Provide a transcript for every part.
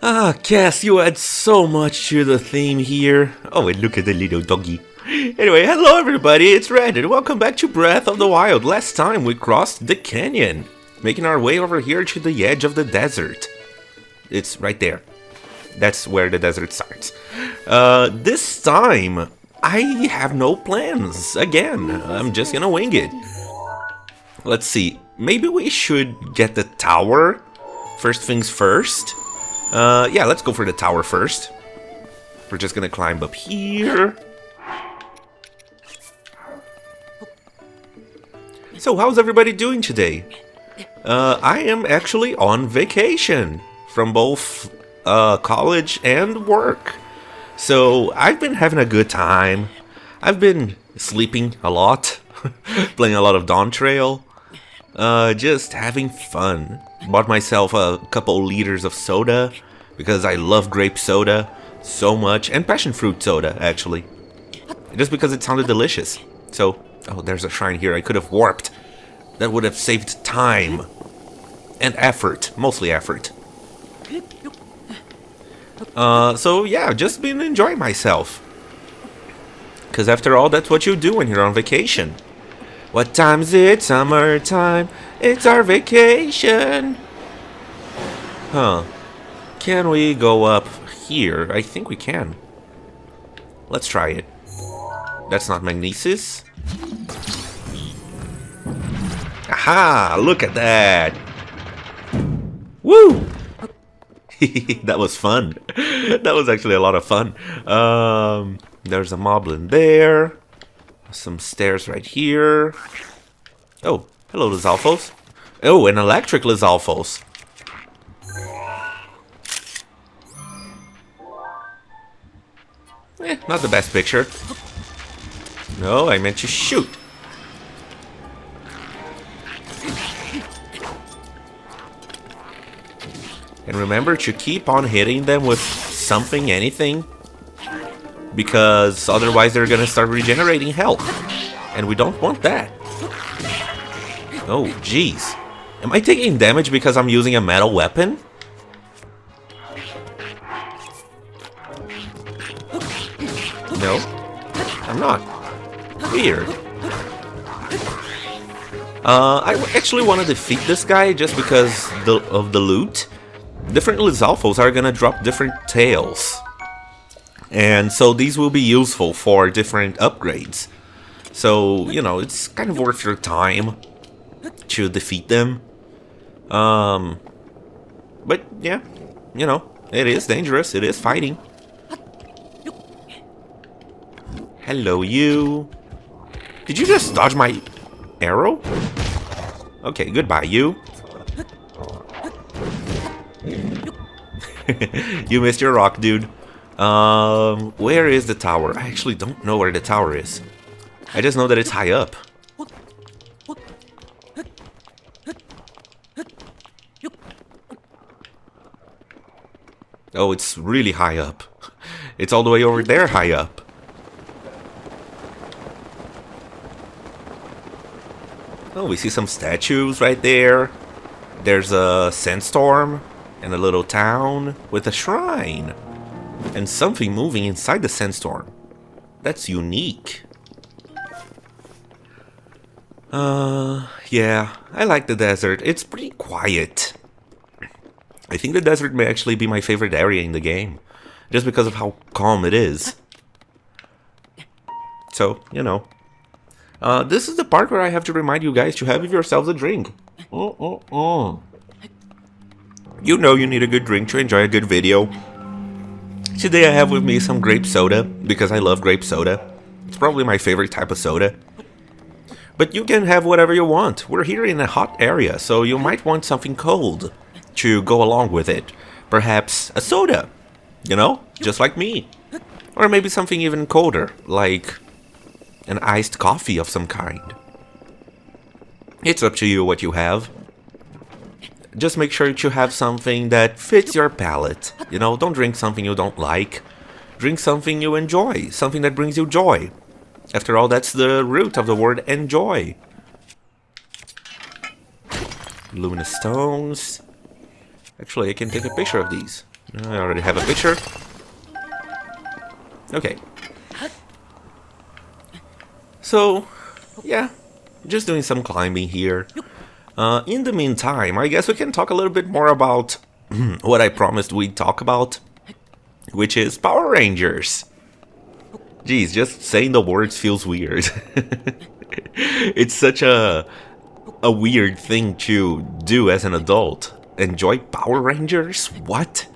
Ah, Cass, you add so much to the theme here. Oh, and look at the little doggy. Anyway, hello everybody, it's Red, and welcome back to Breath of the Wild. Last time we crossed the canyon, making our way over here to the edge of the desert. It's right there. That's where the desert starts. This time, I have no plans. Again, I'm just gonna wing it. Let's see, maybe we should get the tower. First things first. Yeah, let's go for the tower first. We're just gonna climb up here. So, how's everybody doing today? I am actually on vacation from both college and work. So, I've been having a good time. I've been sleeping a lot, playing a lot of Dawn Trail, just having fun. Bought myself a couple liters of soda because I love grape soda so much, and passion fruit soda actually, just because it sounded delicious. So, oh, there's a shrine here. I could have warped. That would have saved time and effort, mostly effort. So yeah, just been enjoying myself. Because after all, that's what you do when you're on vacation. What time is it? Summertime. It's our vacation. Huh. Can we go up here? I think we can. Let's try it. That's not magnesis. Aha! Look at that! Woo! That was fun. That was actually a lot of fun. There's a moblin there. Some stairs right here. Oh, hello, Lizalfos. Oh, an electric Lizalfos. Not the best picture. No, I meant to shoot. And remember to keep on hitting them with something, anything. Because otherwise they're gonna start regenerating health. And we don't want that. Oh, jeez. Am I taking damage because I'm using a metal weapon? No, I'm not. Weird. I actually want to defeat this guy just because of the loot. Different Lizalfos are gonna drop different tails. And so these will be useful for different upgrades. So, you know, it's kind of worth your time to defeat them. But yeah, you know, it is dangerous. It is fighting. Hello, you. Did you just dodge my arrow? Okay, goodbye, you. You missed your rock, dude. Where is the tower? I actually don't know where the tower is. I just know that it's high up. Oh, it's really high up. It's all the way over there high up. Oh, we see some statues right there. There's a sandstorm and a little town with a shrine. And something moving inside the sandstorm. That's unique. Yeah, I like the desert. It's pretty quiet. I think the desert may actually be my favorite area in the game. Just because of how calm it is. So, you know. This is the part where I have to remind you guys to have yourselves a drink. You know you need a good drink to enjoy a good video. Today I have with me some grape soda, because I love grape soda. It's probably my favorite type of soda. But you can have whatever you want. We're here in a hot area, so you might want something cold to go along with it. Perhaps a soda, you know, just like me. Or maybe something even colder, like an iced coffee of some kind. It's up to you what you have. Just make sure to have something that fits your palate. You know, don't drink something you don't like. Drink something you enjoy, something that brings you joy. After all, that's the root of the word enjoy. Luminous stones. Actually, I can take a picture of these. I already have a picture. Okay. So, yeah, just doing some climbing here. In the meantime, I guess we can talk a little bit more about what I promised we'd talk about, which is Power Rangers. Geez, just saying the words feels weird. It's such a weird thing to do as an adult. Enjoy Power Rangers? What?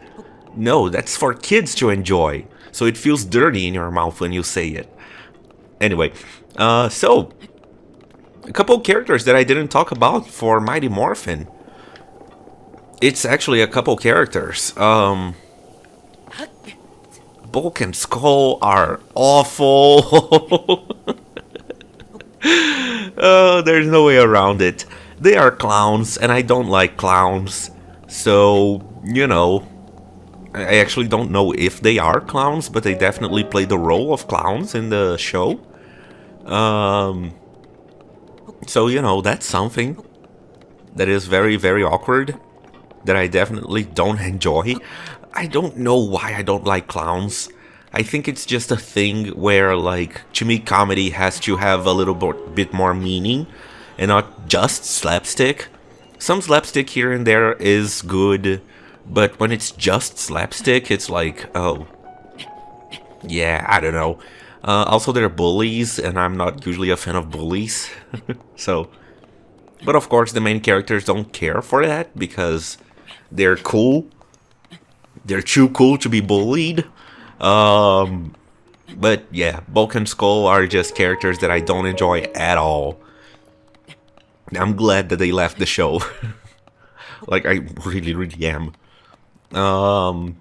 No, that's for kids to enjoy. So it feels dirty in your mouth when you say it. Anyway, so a couple characters that I didn't talk about for Mighty Morphin. It's actually a couple characters. Bulk and Skull are awful. Oh, there's no way around it. They are clowns, and I don't like clowns. So, you know, I actually don't know if they are clowns, but they definitely play the role of clowns in the show. So, you know, that's something that is very, very awkward, that I definitely don't enjoy. I don't know why I don't like clowns. I think it's just a thing where, like, to me, comedy has to have a little bit more meaning and not just slapstick. Some slapstick here and there is good, but when it's just slapstick, it's like, oh, yeah, I don't know. Also, they're bullies, and I'm not usually a fan of bullies. So, but of course, the main characters don't care for that because they're cool. They're too cool to be bullied. But yeah, Bulk and Skull are just characters that I don't enjoy at all. I'm glad that they left the show. Like, I really, really am. Oh,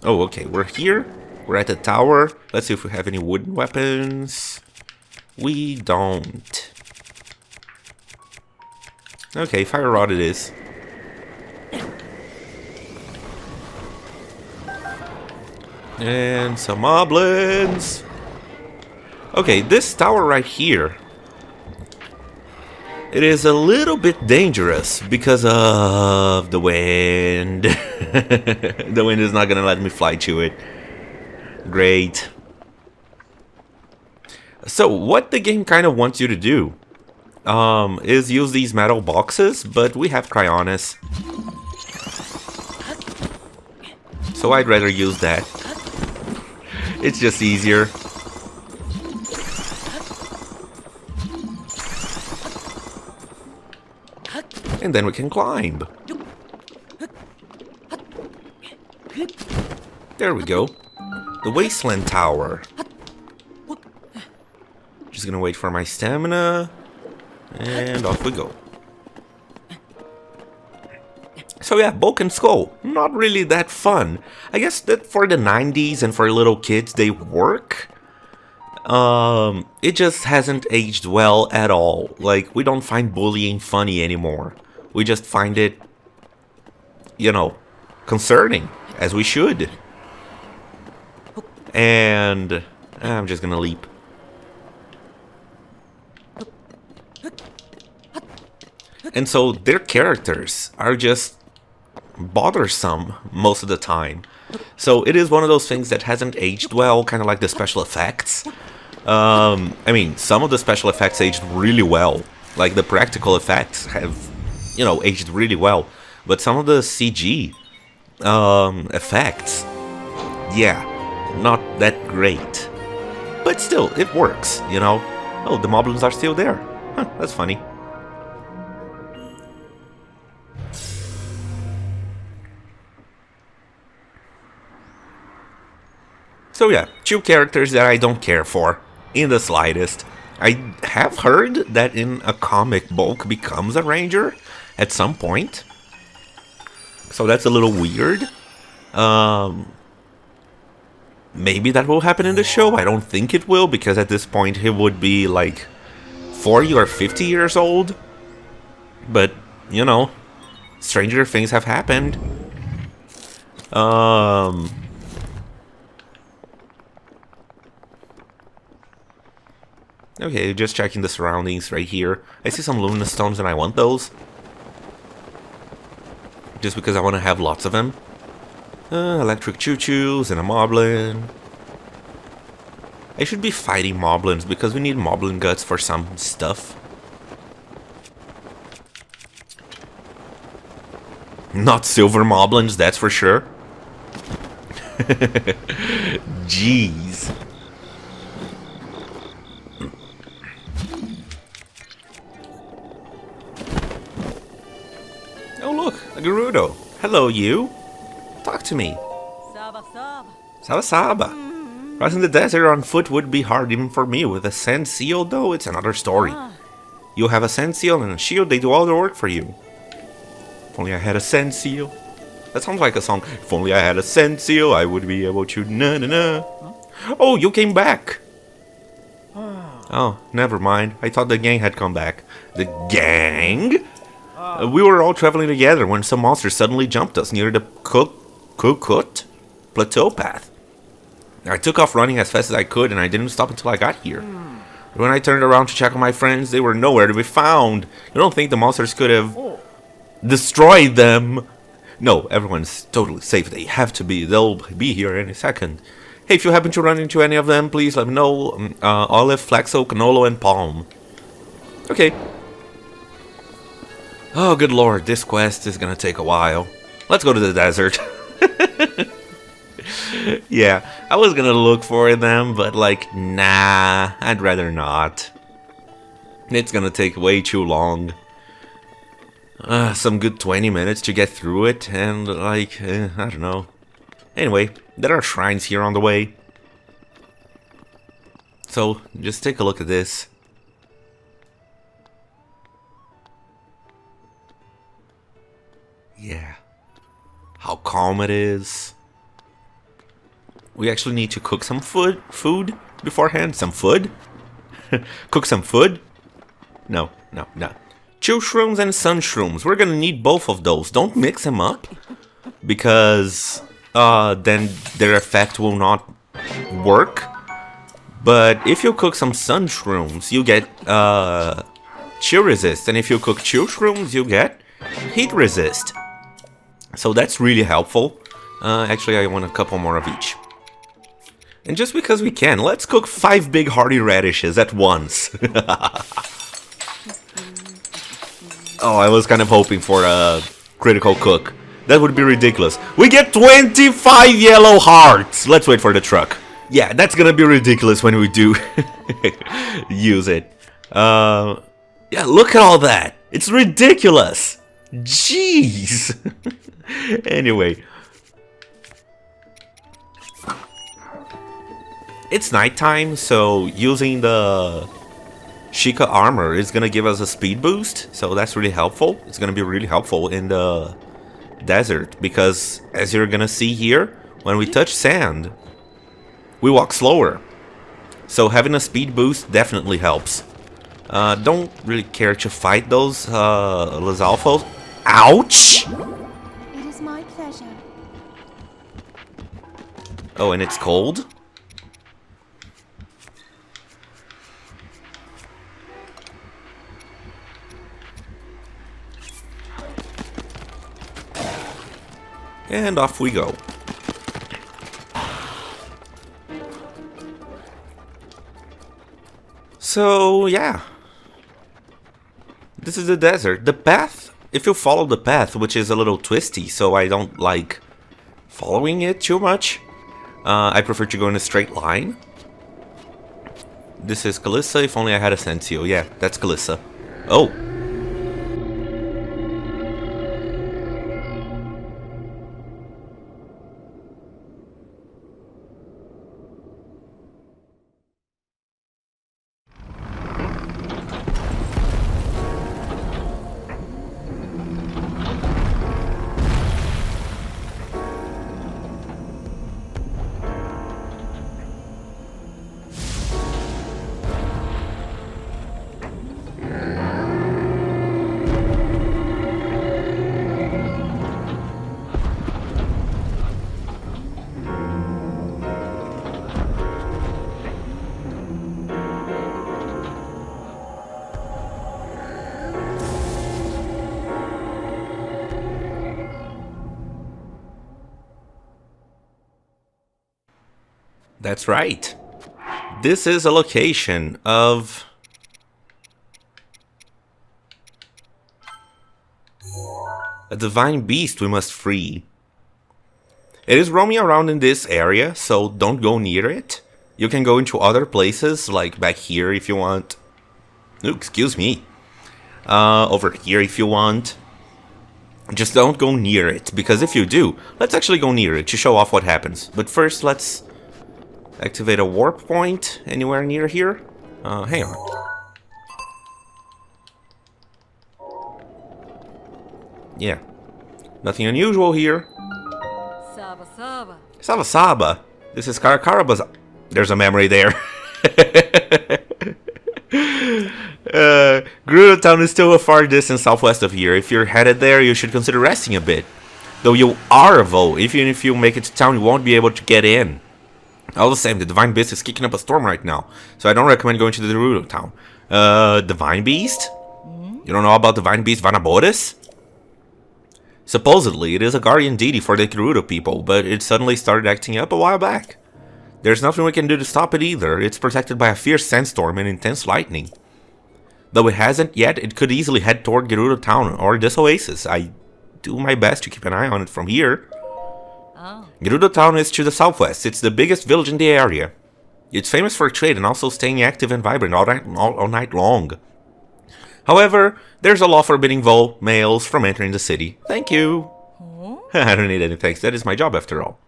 okay, we're here. We're at the tower. Let's see if we have any wooden weapons. We don't. Okay, fire rod it is. And some moblins. Okay, this tower right here, it is a little bit dangerous because of the wind. The wind is not gonna let me fly to it. Great. So what the game kind of wants you to do is use these metal boxes, but we have Cryonis, so I'd rather use that. It's just easier. And then we can climb. There we go. The Wasteland Tower. Just gonna wait for my stamina. And off we go. So yeah, Bulk and Skull, not really that fun. I guess that for the 90s and for little kids, they work. It just hasn't aged well at all. Like, we don't find bullying funny anymore. We just find it, you know, concerning, as we should. And I'm just gonna leap. And so their characters are just bothersome most of the time. So it is one of those things that hasn't aged well, kind of like the special effects. I mean, some of the special effects aged really well. Like, the practical effects have, you know, aged really well. But some of the CG effects, yeah, not that great. But still, it works, you know. Oh, the moblins are still there. Huh, that's funny. So yeah, two characters that I don't care for in the slightest. I have heard that in a comic, Bulk becomes a ranger at some point. So that's a little weird. Maybe that will happen in the show. I don't think it will, because at this point he would be like 40 or 50 years old. But, you know, stranger things have happened. Okay, just checking the surroundings right here. I see some luminous stones and I want those. Just because I want to have lots of them. Electric choo-choos and a moblin. I should be fighting moblins because we need moblin guts for some stuff. Not silver moblins, that's for sure. Jeez. Oh look, a Gerudo. Hello, you. Talk to me. Saba Saba. Saba Saba. Crossing the desert on foot would be hard even for me. With a sand seal, though, it's another story. You have a sand seal and a shield, they do all the work for you. If only I had a sand seal. That sounds like a song. If only I had a sand seal, I would be able to na-na-na. Oh, you came back. Oh, never mind. I thought the gang had come back. The gang? We were all traveling together when some monster suddenly jumped us near the Kukut plateau path. I took off running as fast as I could and I didn't stop until I got here. When I turned around to check on my friends, they were nowhere to be found. You don't think the monsters could have destroyed them? No, everyone's totally safe. They have to be. They'll be here any second. Hey, if you happen to run into any of them, please let me know. Olive, Flaxo, Canolo, and Palm. Okay. Oh, good lord, this quest is gonna take a while. Let's go to the desert. Yeah, I was gonna look for them, but like, nah, I'd rather not. It's gonna take way too long. Some good 20 minutes to get through it, and like, I don't know. Anyway, there are shrines here on the way. So, just take a look at this. Yeah. How calm it is. We actually need to cook some food beforehand. Some food? Cook some food? No. Chill shrooms and sun shrooms. We're gonna need both of those. Don't mix them up. Because then their effect will not work. But if you cook some sun shrooms, you get chill resist. And if you cook chill shrooms, you get heat resist. So that's really helpful. Actually, I want a couple more of each. And just because we can, let's cook 5 big hearty radishes at once. Oh, I was kind of hoping for a critical cook. That would be ridiculous. We get 25 yellow hearts! Let's wait for the truck. Yeah, that's gonna be ridiculous when we do use it. Yeah, look at all that. It's ridiculous. Jeez. Anyway. It's nighttime, so using the Sheikah armor is gonna give us a speed boost, so that's really helpful. It's gonna be really helpful in the desert, because as you're gonna see here, when we touch sand, we walk slower. So having a speed boost definitely helps. Don't really care to fight those Lizalfos. Ouch! It is my pleasure. Oh, and it's cold? And off we go. So, yeah. This is the desert. The path, if you follow the path, which is a little twisty, so I don't like following it too much. I prefer to go in a straight line. This is Calissa, if only I had a Sensio. Yeah, that's Calissa. Oh. That's right. This is a location of... a divine beast we must free. It is roaming around in this area, so don't go near it. You can go into other places, like back here if you want. Ooh, excuse me. Over here if you want. Just don't go near it, because if you do, let's actually go near it to show off what happens. But first, let's activate a warp point anywhere near here. Hang on. Yeah. Nothing unusual here. Saba Saba. Saba Saba. This is Karakaraba's. There's a memory there. Gerudo Town is still a far distance southwest of here. If you're headed there, you should consider resting a bit. Though you are a Vo, even if you make it to town, you won't be able to get in. All the same, the Divine Beast is kicking up a storm right now, so I don't recommend going to the Gerudo Town. Divine Beast? You don't know about Divine Beast Vanaboris? Supposedly, it is a guardian deity for the Gerudo people, but it suddenly started acting up a while back. There's nothing we can do to stop it either. It's protected by a fierce sandstorm and intense lightning. Though it hasn't yet, it could easily head toward Gerudo Town or this oasis. I do my best to keep an eye on it from here. Oh. Gerudo Town is to the southwest. It's the biggest village in the area. It's famous for trade and also staying active and vibrant all night long. However, there's a law forbidding Vo males from entering the city. Thank you. I don't need any thanks. That is my job after all.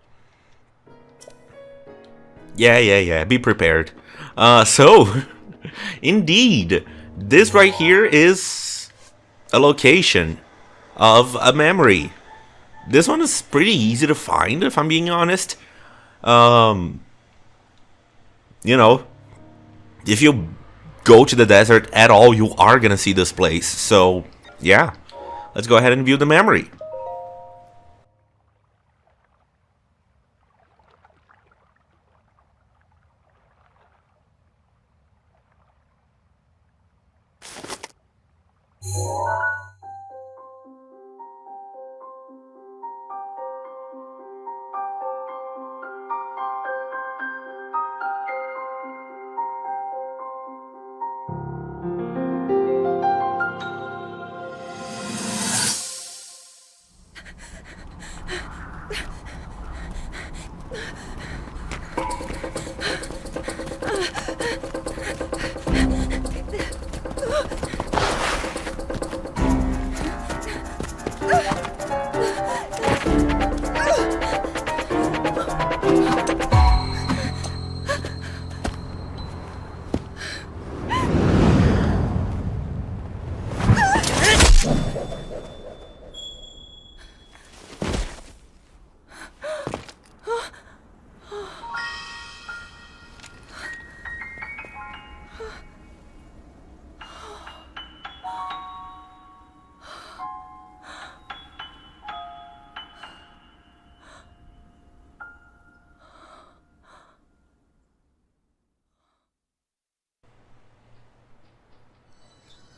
Yeah. Be prepared. So, indeed, this right here is a location of a memory. This one is pretty easy to find, if I'm being honest. You know, if you go to the desert at all, you are gonna see this place. So, yeah. Let's go ahead and view the memory.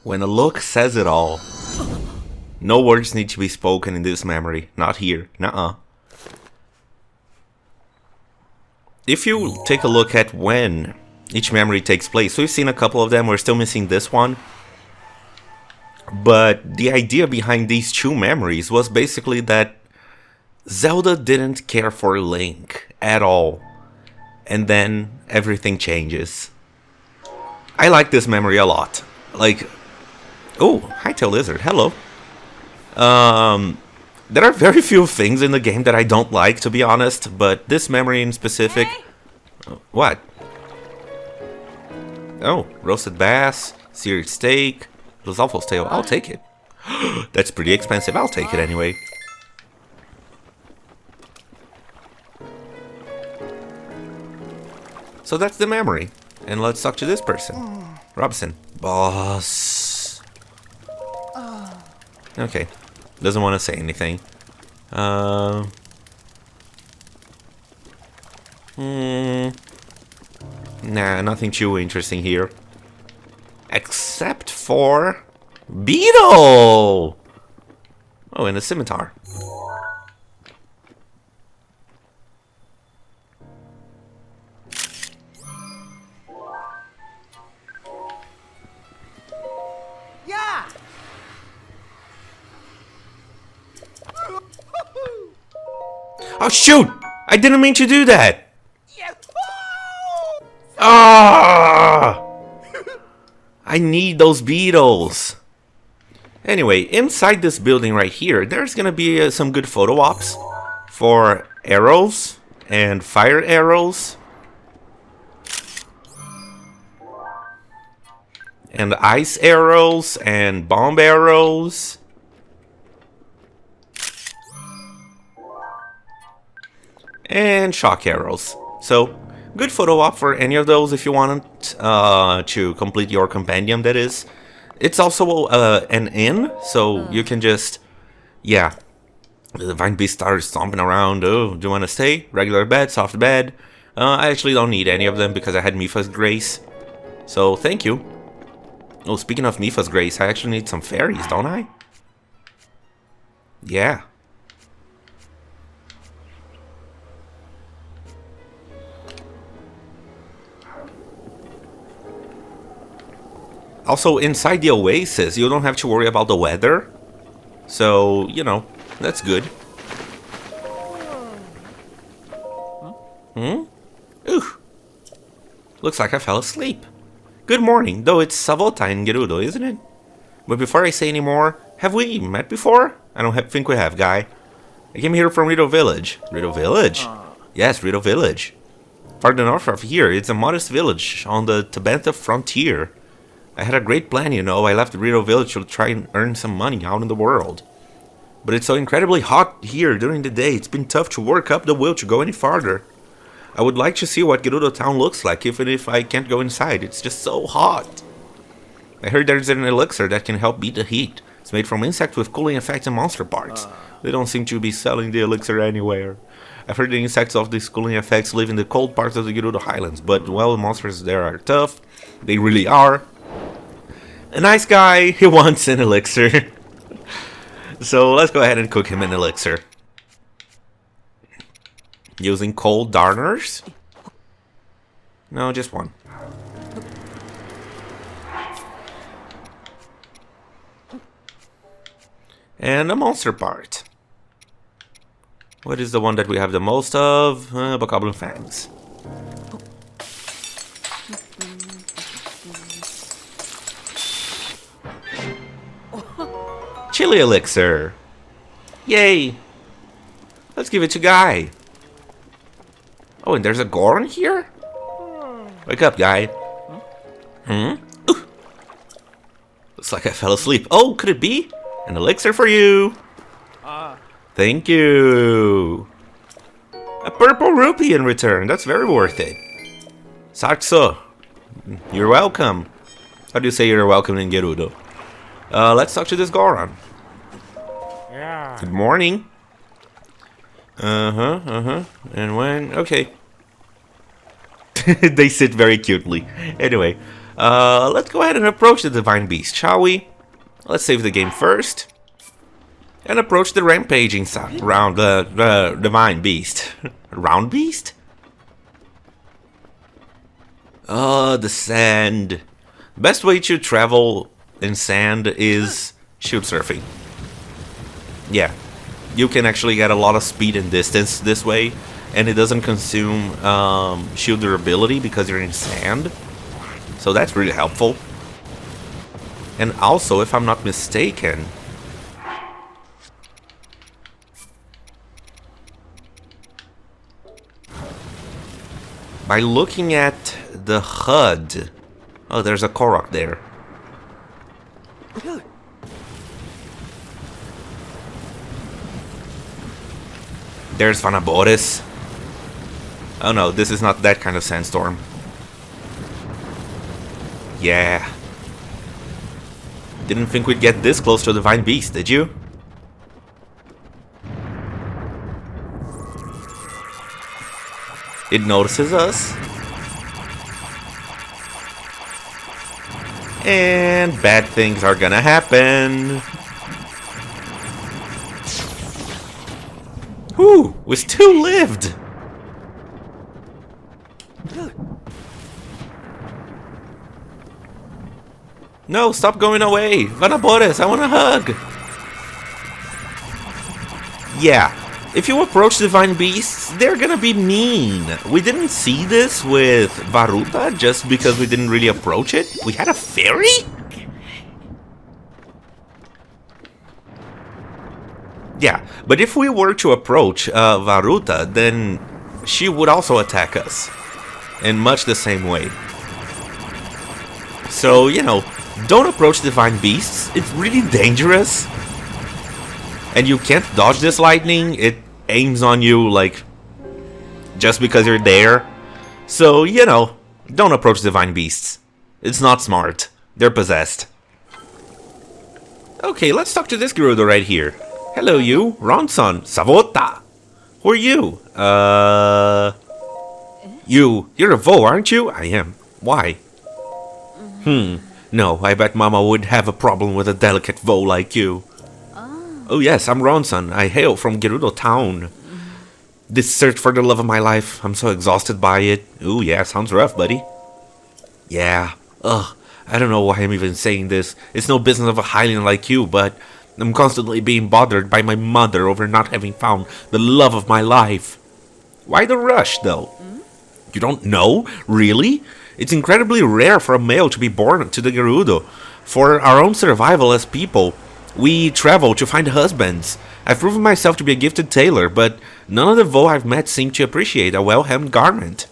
When a look says it all. No words need to be spoken in this memory. Not here. Nuh-uh. If you take a look at when each memory takes place, we've seen a couple of them. We're still missing this one. But the idea behind these two memories was basically that Zelda didn't care for Link at all. And then everything changes. I like this memory a lot. Like... Oh, Hightail Lizard, hello. There are very few things in the game that I don't like, to be honest, but this memory in specific... Hey. What? Oh, roasted bass, seared steak, Lizalfo's tail, I'll take it. That's pretty expensive, I'll take it anyway. So that's the memory, and let's talk to this person. Robson. Boss. Okay, doesn't want to say anything. Nah, nothing too interesting here. Except for... Beetle! Oh, and a scimitar. Oh, shoot! I didn't mean to do that! Ah! I need those beetles. Anyway, inside this building right here, there's gonna be some good photo ops for arrows and fire arrows and ice arrows and bomb arrows. And shock arrows. So, good photo op for any of those if you want to complete your compendium, that is. It's also an inn, so you can just, yeah. The divine beast started stomping around. Oh, do you want to stay? Regular bed, soft bed. I actually don't need any of them because I had Mipha's grace. So, thank you. Oh, speaking of Mipha's grace, I actually need some fairies, don't I? Yeah. Also, inside the oasis, you don't have to worry about the weather. So, you know, that's good. Ooh. Looks like I fell asleep. Good morning, though it's Savota in Gerudo, isn't it? But before I say any more, have we met before? I don't think we have, guy. I came here from Rito Village. Rito Village? Yes, Rito Village. Farther north of here, it's a modest village on the Tabantha frontier. I had a great plan, you know. I left Rito Village to try and earn some money out in the world. But it's so incredibly hot here during the day, it's been tough to work up the will to go any farther. I would like to see what Gerudo town looks like, even if I can't go inside. It's just so hot. I heard there's an elixir that can help beat the heat. It's made from insects with cooling effects and monster parts. They don't seem to be selling the elixir anywhere. I've heard the insects of these cooling effects live in the cold parts of the Gerudo Highlands, but, well, the monsters there are tough. They really are. A nice guy, he wants an elixir. So let's go ahead and cook him an elixir. Using cold darners? No, just one. And a monster part. What is the one that we have the most of? Bokoblin Fangs. Chili elixir. Yay. Let's give it to Guy. Oh, and there's a Goron here? Wake up, Guy. Ooh. Looks like I fell asleep. Oh, could it be? An elixir for you. Thank you. A purple rupee in return. That's very worth it. Saxo. You're welcome. How do you say you're welcome in Gerudo? Let's talk to this Goron. Yeah. Good morning. And when? Okay. They sit very cutely. Anyway, let's go ahead and approach the Divine Beast, shall we? Let's save the game first. And approach the rampaging round the Divine Beast. Round Beast? Oh, the sand. Best way to travel in sand is shield surfing. Yeah. You can actually get a lot of speed and distance this way, and it doesn't consume shield durability because you're in sand. So that's really helpful. And also, if I'm not mistaken, by looking at the HUD, oh, there's a Korok there. There's Vanaboris. Oh no, this is not that kind of sandstorm. Yeah. Didn't think we'd get this close to the Divine Beast, did you? It notices us. And bad things are gonna happen. Whew, we still lived. No, stop going away. Vanaboris, I want a hug. Yeah, if you approach divine beasts, they're gonna be mean. We didn't see this with Varuta just because we didn't really approach it. We had a fairy? Yeah, but if we were to approach Varuta, then she would also attack us in much the same way. So, you know, don't approach divine beasts. It's really dangerous. And you can't dodge this lightning. It aims on you, like, just because you're there. So, you know, don't approach divine beasts. It's not smart. They're possessed. Okay, let's talk to this Gerudo right here. Hello, you. Ronson. Savota. Who are you? You're a Vo, aren't you? I am. Why? No, I bet Mama would have a problem with a delicate Vo like you. Oh yes, I'm Ronson. I hail from Gerudo Town. This search for the love of my life, I'm so exhausted by it. Ooh, yeah, sounds rough, buddy. Yeah, I don't know why I'm even saying this. It's no business of a Hylian like you, but I'm constantly being bothered by my mother over not having found the love of my life. Why the rush, though? You don't know? Really? It's incredibly rare for a male to be born to the Gerudo. For our own survival as people, we travel to find husbands. I've proven myself to be a gifted tailor, but none of the Vo I've met seem to appreciate a well-hemmed garment.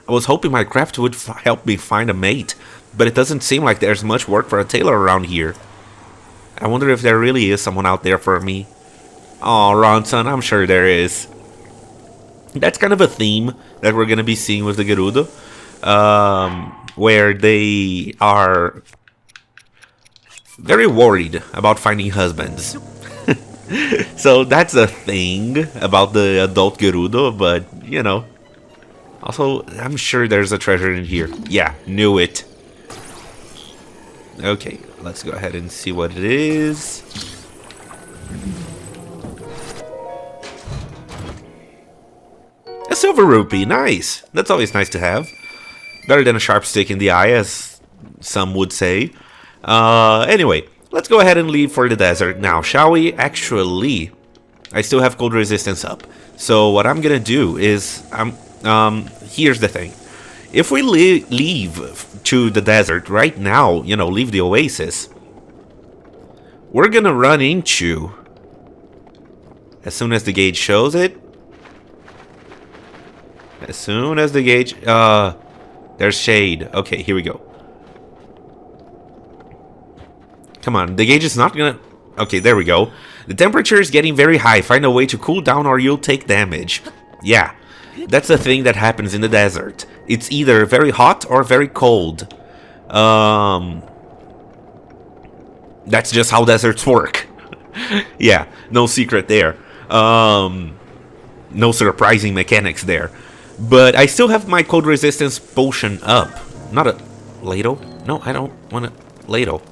I was hoping my craft would help me find a mate, but it doesn't seem like there's much work for a tailor around here. I wonder if there really is someone out there for me. Aw, Ronson, I'm sure there is. That's kind of a theme that we're going to be seeing with the Gerudo, where they are very worried about finding husbands. So that's a thing about the adult Gerudo, but, you know. Also, I'm sure there's a treasure in here. Yeah, knew it. Okay, let's go ahead and see what it is. A silver rupee, nice. That's always nice to have. Better than a sharp stick in the eye, as some would say. Anyway, let's go ahead and leave for the desert now, shall we? Actually, I still have cold resistance up. So what I'm gonna do is, here's the thing. If we leave to the desert right now, you know, leave the oasis, we're gonna run into, as soon as the gauge shows it, as soon as the gauge, there's shade. Okay, here we go. Come on, the gauge is not gonna... Okay, there we go. The temperature is getting very high. Find a way to cool down or you'll take damage. Yeah, that's the thing that happens in the desert. It's either very hot or very cold. That's just how deserts work. Yeah, no secret there. No surprising mechanics there. But I still have my cold resistance potion up. Not a ladle? No, I don't want a ladle.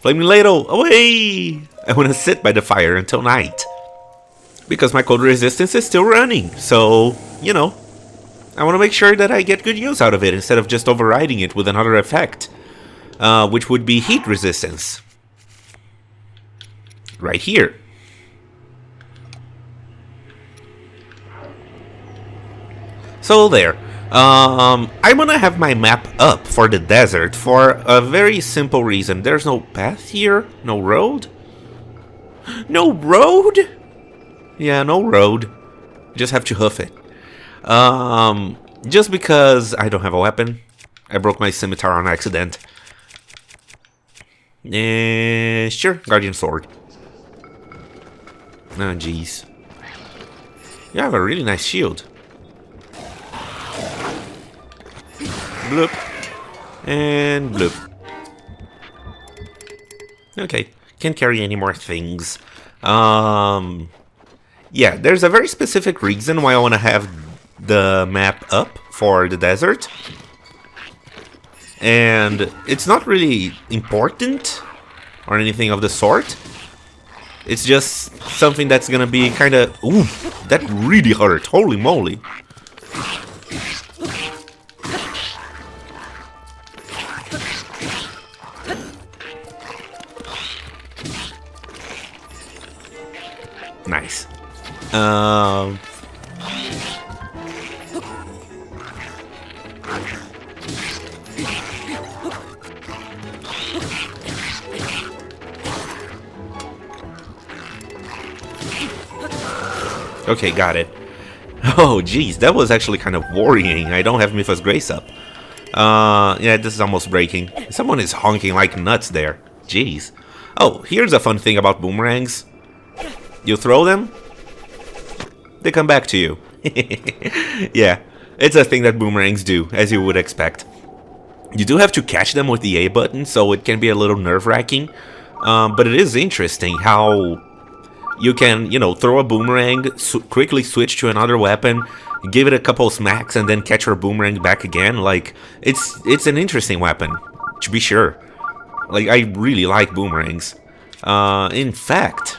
Flaming ladle, away! I want to sit by the fire until night. Because my cold resistance is still running. So, you know, I want to make sure that I get good use out of it instead of just overriding it with another effect. Which would be heat resistance. Right here. So there. I'm gonna have my map up for the desert for a very simple reason. There's no path here, no road. No road? Yeah, no road. Just have to hoof it. Just because I don't have a weapon. I broke my scimitar on accident. Sure, Guardian Sword. Oh, jeez. You have a really nice shield. Bloop. And bloop. Okay, can't carry any more things. Yeah, there's a very specific reason why I want to have the map up for the desert. And it's not really important or anything of the sort. It's just something that's gonna be kind of... Ooh, that really hurt. Holy moly. Nice. Okay, got it. Oh, geez, that was actually kind of worrying. I don't have Mythos Grace up. Yeah, this is almost breaking. Someone is honking like nuts there. Jeez. Oh, here's a fun thing about boomerangs. You throw them, they come back to you. Yeah, it's a thing that boomerangs do, as you would expect. You do have to catch them with the A button, so it can be a little nerve-wracking. But it is interesting how you can, you know, throw a boomerang, quickly switch to another weapon, give it a couple smacks, and then catch your boomerang back again. Like, it's an interesting weapon, to be sure. Like, I really like boomerangs. In fact...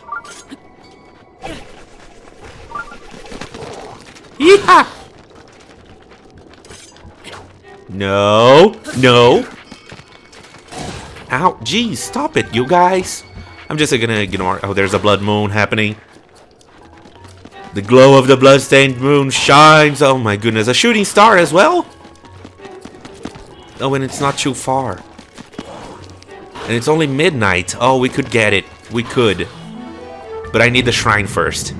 Yeehaw! No, no. Ow, geez, stop it, you guys. I'm just gonna ignore. Oh, there's a blood moon happening. The glow of the bloodstained moon shines. Oh my goodness, a shooting star as well? Oh, and it's not too far. And it's only midnight. Oh, we could get it. We could. But I need the shrine first.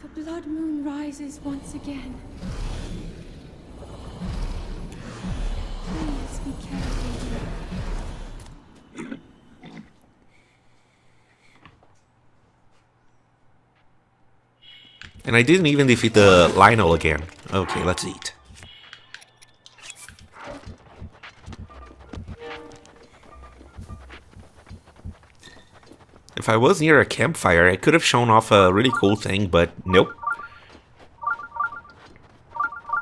The blood moon rises once again. Please be careful. And I didn't even defeat the Lionel again. Okay, let's eat. If I was near a campfire, I could have shown off a really cool thing, but nope.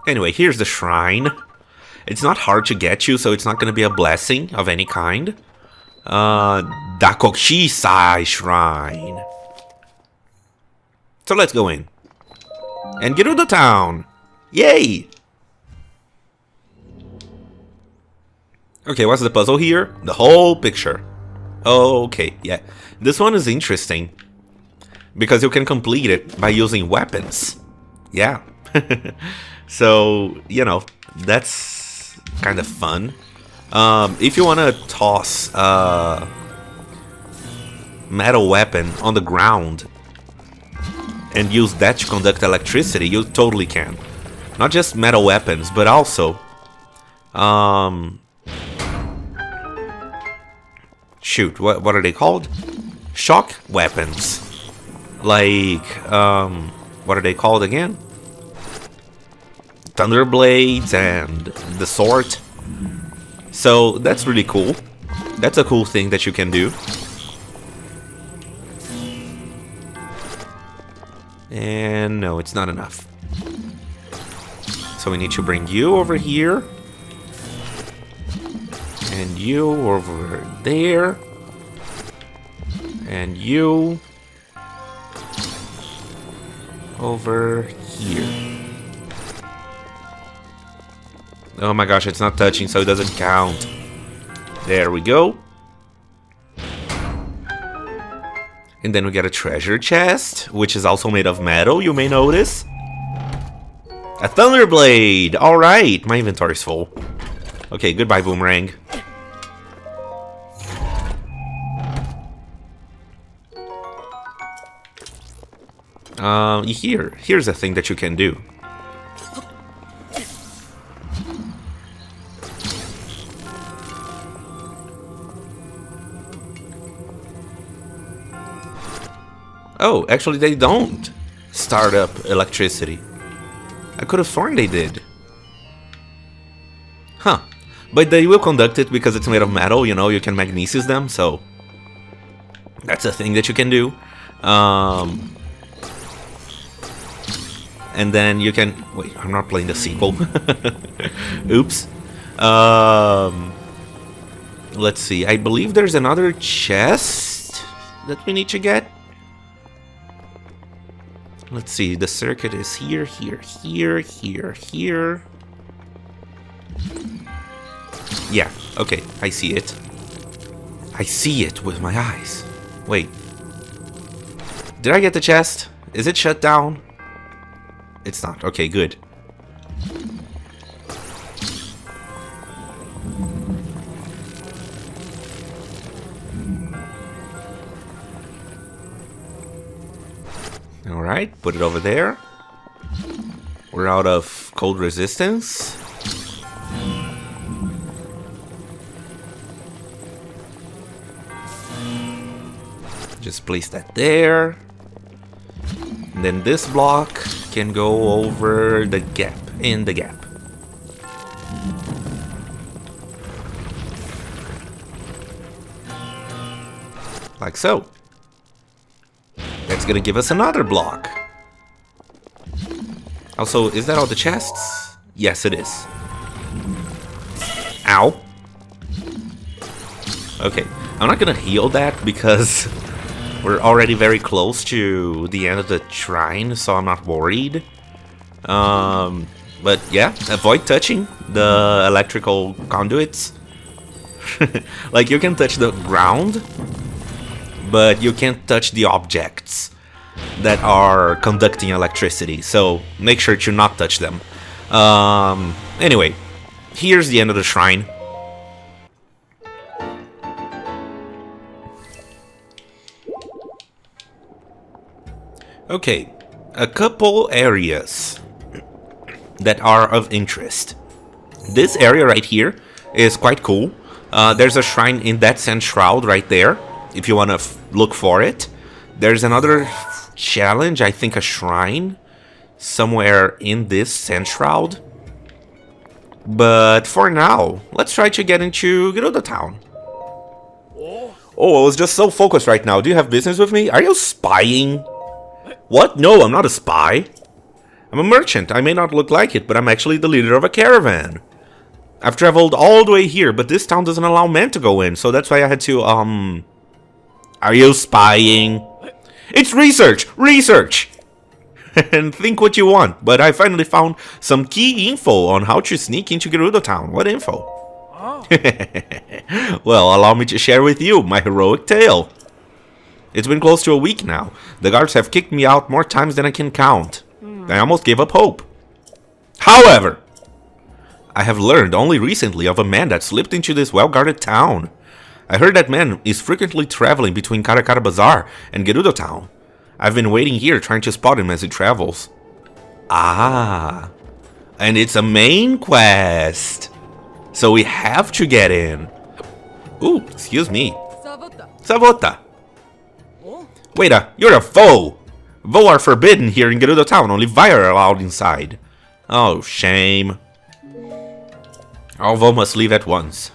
Anyway, here's the shrine. It's not hard to get you, so it's not going to be a blessing of any kind. Dakokisai Shrine. So let's go in. And get to the town. Yay! Okay, what's the puzzle here? The whole picture. Oh, okay, yeah. This one is interesting. Because you can complete it by using weapons. Yeah. So, you know, that's kind of fun. If you want to toss a metal weapon on the ground and use that to conduct electricity, you totally can. Not just metal weapons, but also... shoot, what are they called? Shock weapons. Like, what are they called again? Thunder blades and the sword. So that's really cool. That's a cool thing that you can do. And no, it's not enough. So we need to bring you over here. And you over there. And you over here. Oh my gosh, it's not touching, so it doesn't count. There we go. And then we get a treasure chest, which is also made of metal, you may notice. A thunder blade! Alright, my inventory's full. Okay, goodbye, boomerang. Here's a thing that you can do. Oh, actually they don't start up electricity. I could have sworn they did. Huh. But they will conduct it because it's made of metal, you know, you can magnesis them, so... That's a thing that you can do. And then you can... Wait, I'm not playing the sequel. Oops. Let's see, I believe there's another chest that we need to get. Let's see, the circuit is here, here, here, here, here. Yeah, okay, I see it. I see it with my eyes. Wait. Did I get the chest? Is it shut down? It's not. Okay, good. Alright, put it over there. We're out of cold resistance. Just place that there. And then this block can go over the gap, in the gap. Like so. That's gonna give us another block. Also, is that all the chests? Yes, it is. Ow. Okay, I'm not gonna heal that because we're already very close to the end of the shrine, so I'm not worried. But yeah, avoid touching the electrical conduits. Like, you can touch the ground, but you can't touch the objects that are conducting electricity, so make sure to not touch them. Anyway, here's the end of the shrine. Okay, a couple areas that are of interest. This area right here is quite cool. There's a shrine in that sand shroud right there, if you want to look for it. There's another challenge, I think a shrine, somewhere in this sand shroud. But for now, let's try to get into Gerudo Town. Oh, I was just so focused right now. Do you have business with me? Are you spying? What? No, I'm not a spy. I'm a merchant. I may not look like it, but I'm actually the leader of a caravan. I've traveled all the way here, but this town doesn't allow men to go in, so that's why I had to, Are you spying? It's research! Research! And think what you want, but I finally found some key info on how to sneak into Gerudo Town. What info? Oh. Well, allow me to share with you my heroic tale. It's been close to a week now. The guards have kicked me out more times than I can count. I almost gave up hope. However, I have learned only recently of a man that slipped into this well-guarded town. I heard that man is frequently traveling between Karakara Bazaar and Gerudo Town. I've been waiting here trying to spot him as he travels. Ah, and it's a main quest. So we have to get in. Ooh, excuse me. Savota. Wait, you're a foe. Voe are forbidden here in Gerudo Town. Only Vi are allowed inside. Oh, shame. All Voe must leave at once.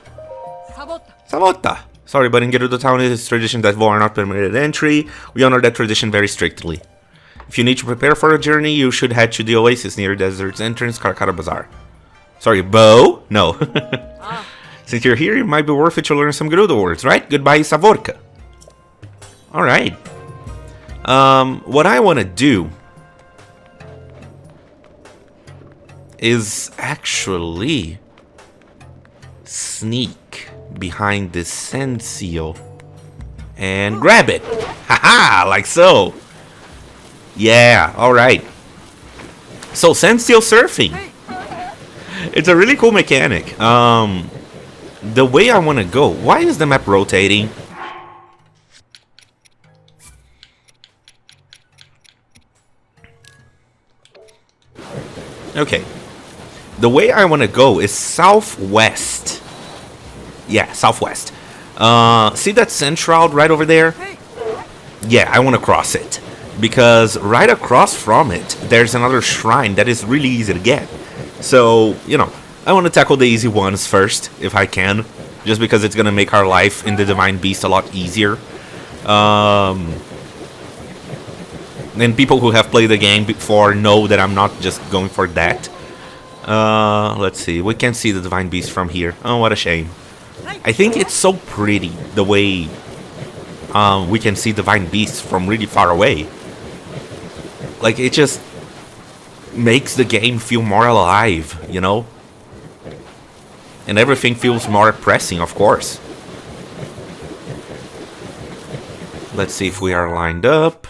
Savota. Sorry, but in Gerudo Town it is tradition that Voe are not permitted entry. We honor that tradition very strictly. If you need to prepare for a journey, you should head to the oasis near Desert's entrance, Karakara Bazaar. Sorry, Bo? No. Since you're here, it might be worth it to learn some Gerudo words, right? Goodbye, Savorka. Alright. What I want to do is actually sneak behind this sand seal and grab it. Haha, like so. Yeah, alright. So, sand seal surfing. It's a really cool mechanic. The way I want to go. Why is the map rotating? Okay. The way I want to go is southwest. Yeah, southwest. See that sand shroud right over there? Yeah, I want to cross it. Because right across from it, there's another shrine that is really easy to get. So, you know, I want to tackle the easy ones first, if I can. Just because it's going to make our life in the Divine Beast a lot easier. And people who have played the game before know that I'm not just going for that. Let's see. We can't see the Divine Beast from here. Oh, what a shame. I think it's so pretty the way we can see Divine Beasts from really far away. Like, it just makes the game feel more alive, you know? And everything feels more pressing, of course. Let's see if we are lined up.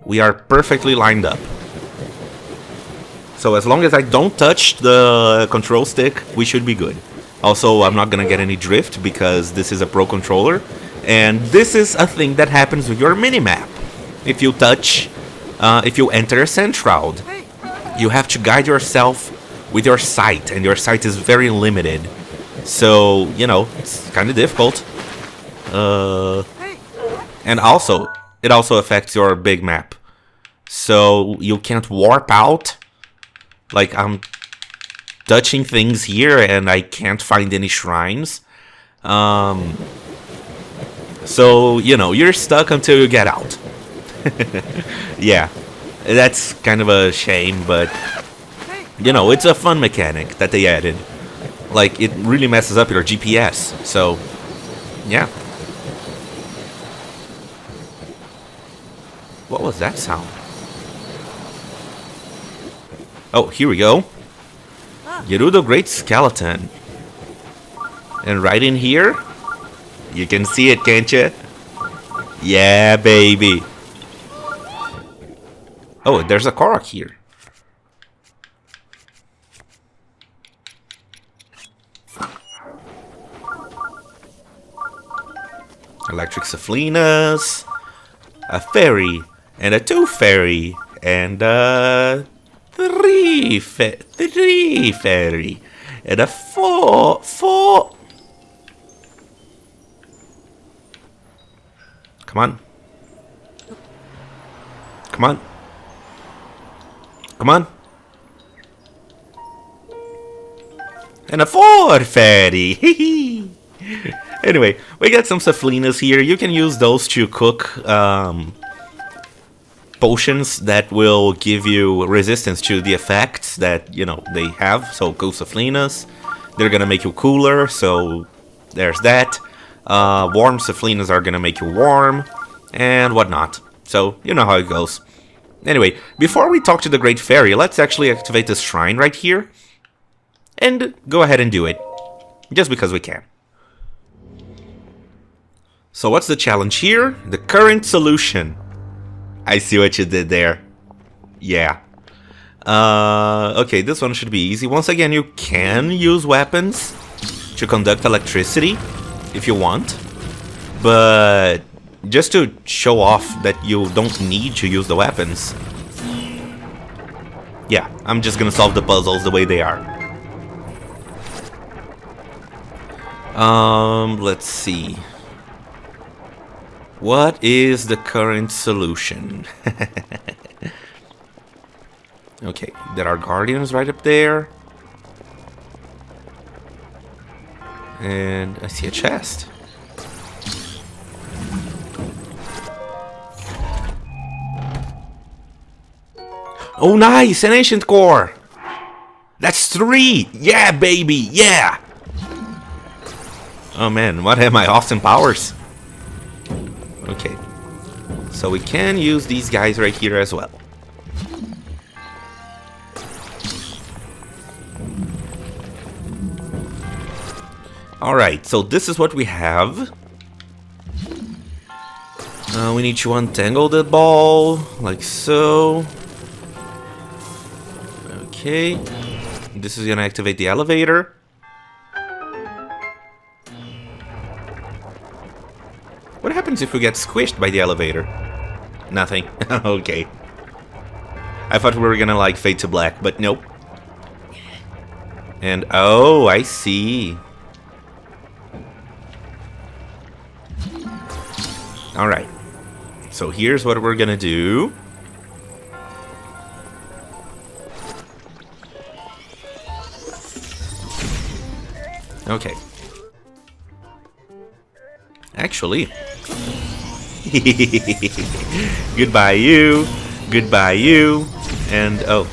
We are perfectly lined up. So as long as I don't touch the control stick, we should be good. Also, I'm not gonna get any drift because this is a pro controller. And this is a thing that happens with your minimap. If you touch, if you enter a sand shroud, you have to guide yourself with your sight, and your sight is very limited. So, you know, it's kind of difficult. And also, it also affects your big map. So, you can't warp out. Like, I'm touching things here, and I can't find any shrines. So, you know, you're stuck until you get out. Yeah, that's kind of a shame, but, you know, it's a fun mechanic that they added. Like, it really messes up your GPS, so, yeah. What was that sound? Oh, here we go. Gerudo Great Skeleton. And right in here, you can see it, can't you? Yeah, baby. Oh, there's a Korok here. Electric Saflinas, a fairy, and a 2 fairy, and a 3 fairy, and a 4. Come on. Come on. Come on. And a 4 fairy. Anyway, we got some Saflinas here. You can use those to cook potions that will give you resistance to the effects that, you know, they have. So, go Saflinas. They're gonna make you cooler, so there's that. Warm Saflinas are gonna make you warm, and whatnot. So, you know how it goes. Anyway, before we talk to the Great Fairy, let's actually activate this shrine right here. And go ahead and do it. Just because we can. So what's the challenge here? The current solution. I see what you did there. Yeah. Okay, this one should be easy. Once again, you can use weapons to conduct electricity if you want. But just to show off that you don't need to use the weapons. Yeah, I'm just gonna solve the puzzles the way they are. Let's see. What is the current solution? Okay, there are guardians right up there. And I see a chest. Oh, nice! An ancient core! That's 3! Yeah, baby! Yeah! Oh man, what have my awesome powers? Okay. So we can use these guys right here as well. Alright, so this is what we have. We need to untangle the ball, like so. Okay. This is gonna activate the elevator. What happens if we get squished by the elevator? Nothing. Okay. I thought we were gonna like fade to black, but nope. And oh, I see. Alright. So here's what we're gonna do. Okay. Actually. Goodbye you. Goodbye you. And oh.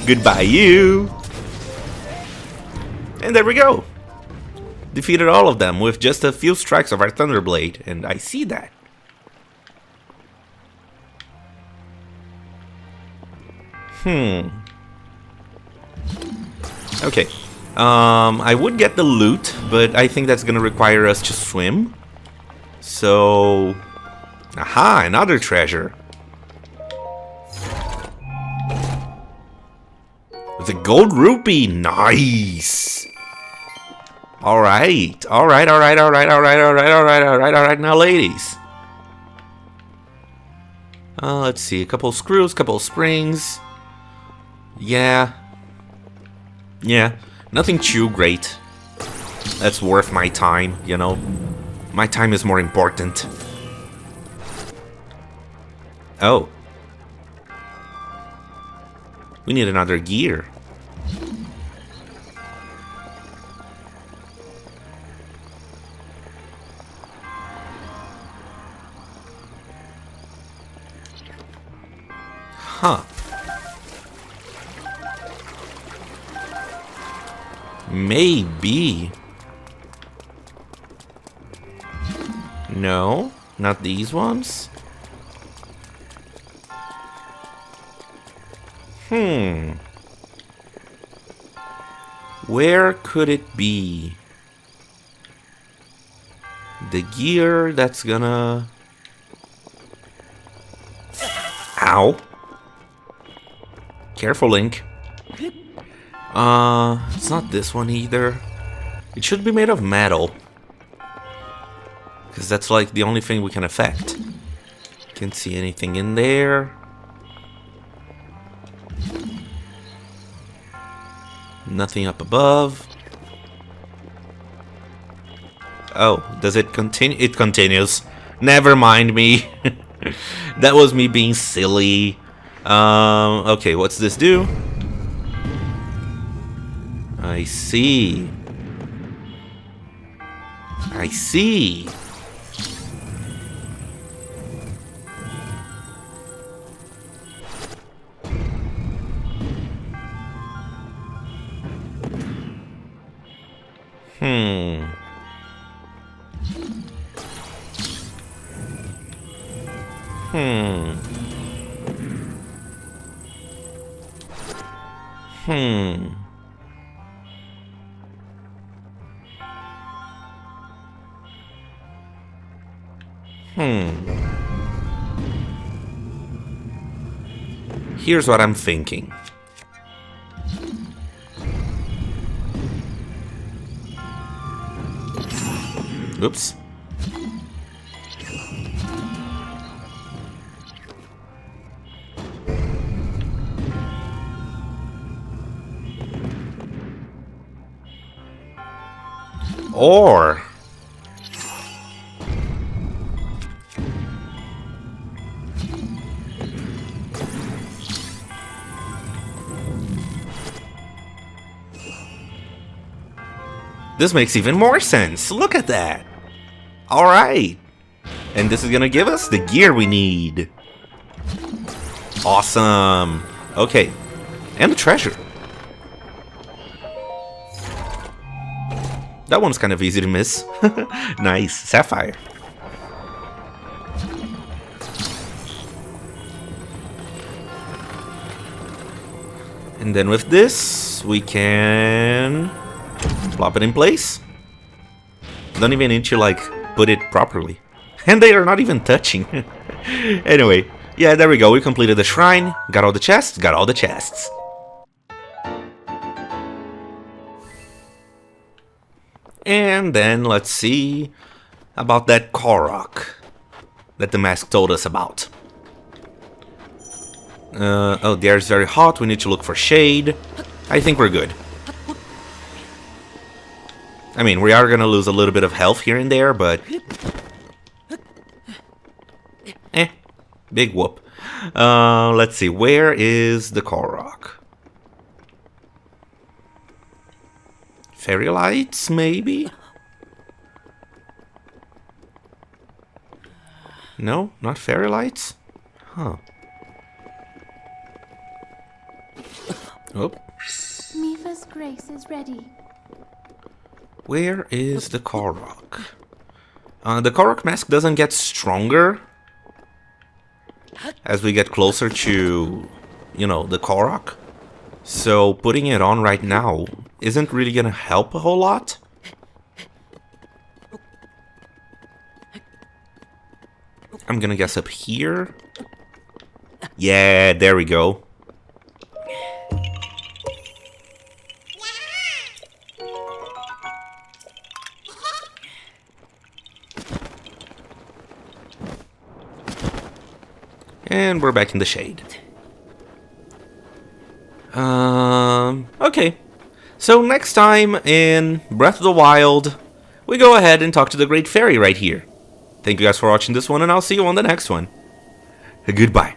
Goodbye you. And there we go. Defeated all of them with just a few strikes of our Thunderblade, and I see that. Okay. I would get the loot, but I think that's gonna require us to swim. So... Aha, another treasure. The gold rupee, nice! Alright, alright, alright, alright, alright, alright, alright, alright, alright, now ladies. Let's see, a couple screws, couple springs. Yeah. Yeah, nothing too great. That's worth my time, you know. My time is more important. Oh. We need another gear. Huh. Maybe. No, not these ones. Where could it be? The gear that's gonna... Ow. Careful, Link. It's not this one either. It should be made of metal. Because that's like the only thing we can affect. Can't see anything in there. Nothing up above. Oh, does it continue? It continues. Never mind me. That was me being silly. Okay, what's this do? I see. I see. Here's what I'm thinking. Oops. Or this makes even more sense. Look at that. Alright. And this is gonna give us the gear we need. Awesome. Okay. And the treasure. That one's kind of easy to miss. Nice. Sapphire. And then with this, we can plop it in place. Don't even need to, like, put it properly. And they are not even touching. Anyway, yeah, there we go. We completed the shrine. Got all the chests. Got all the chests. And then let's see about that Korok that the mask told us about. Oh, the air is very hot. We need to look for shade. I think we're good. I mean, we are gonna lose a little bit of health here and there, but... big whoop. Let's see, where is the Korok? Fairy lights, maybe? No, not fairy lights? Huh. Oh. Mifa's grace is ready. Where is the Korok? The Korok mask doesn't get stronger as we get closer to, you know, the Korok. So putting it on right now isn't really gonna help a whole lot. I'm gonna guess up here. Yeah, there we go. And we're back in the shade. Okay. So next time in Breath of the Wild, we go ahead and talk to the Great Fairy right here. Thank you guys for watching this one, and I'll see you on the next one. Goodbye.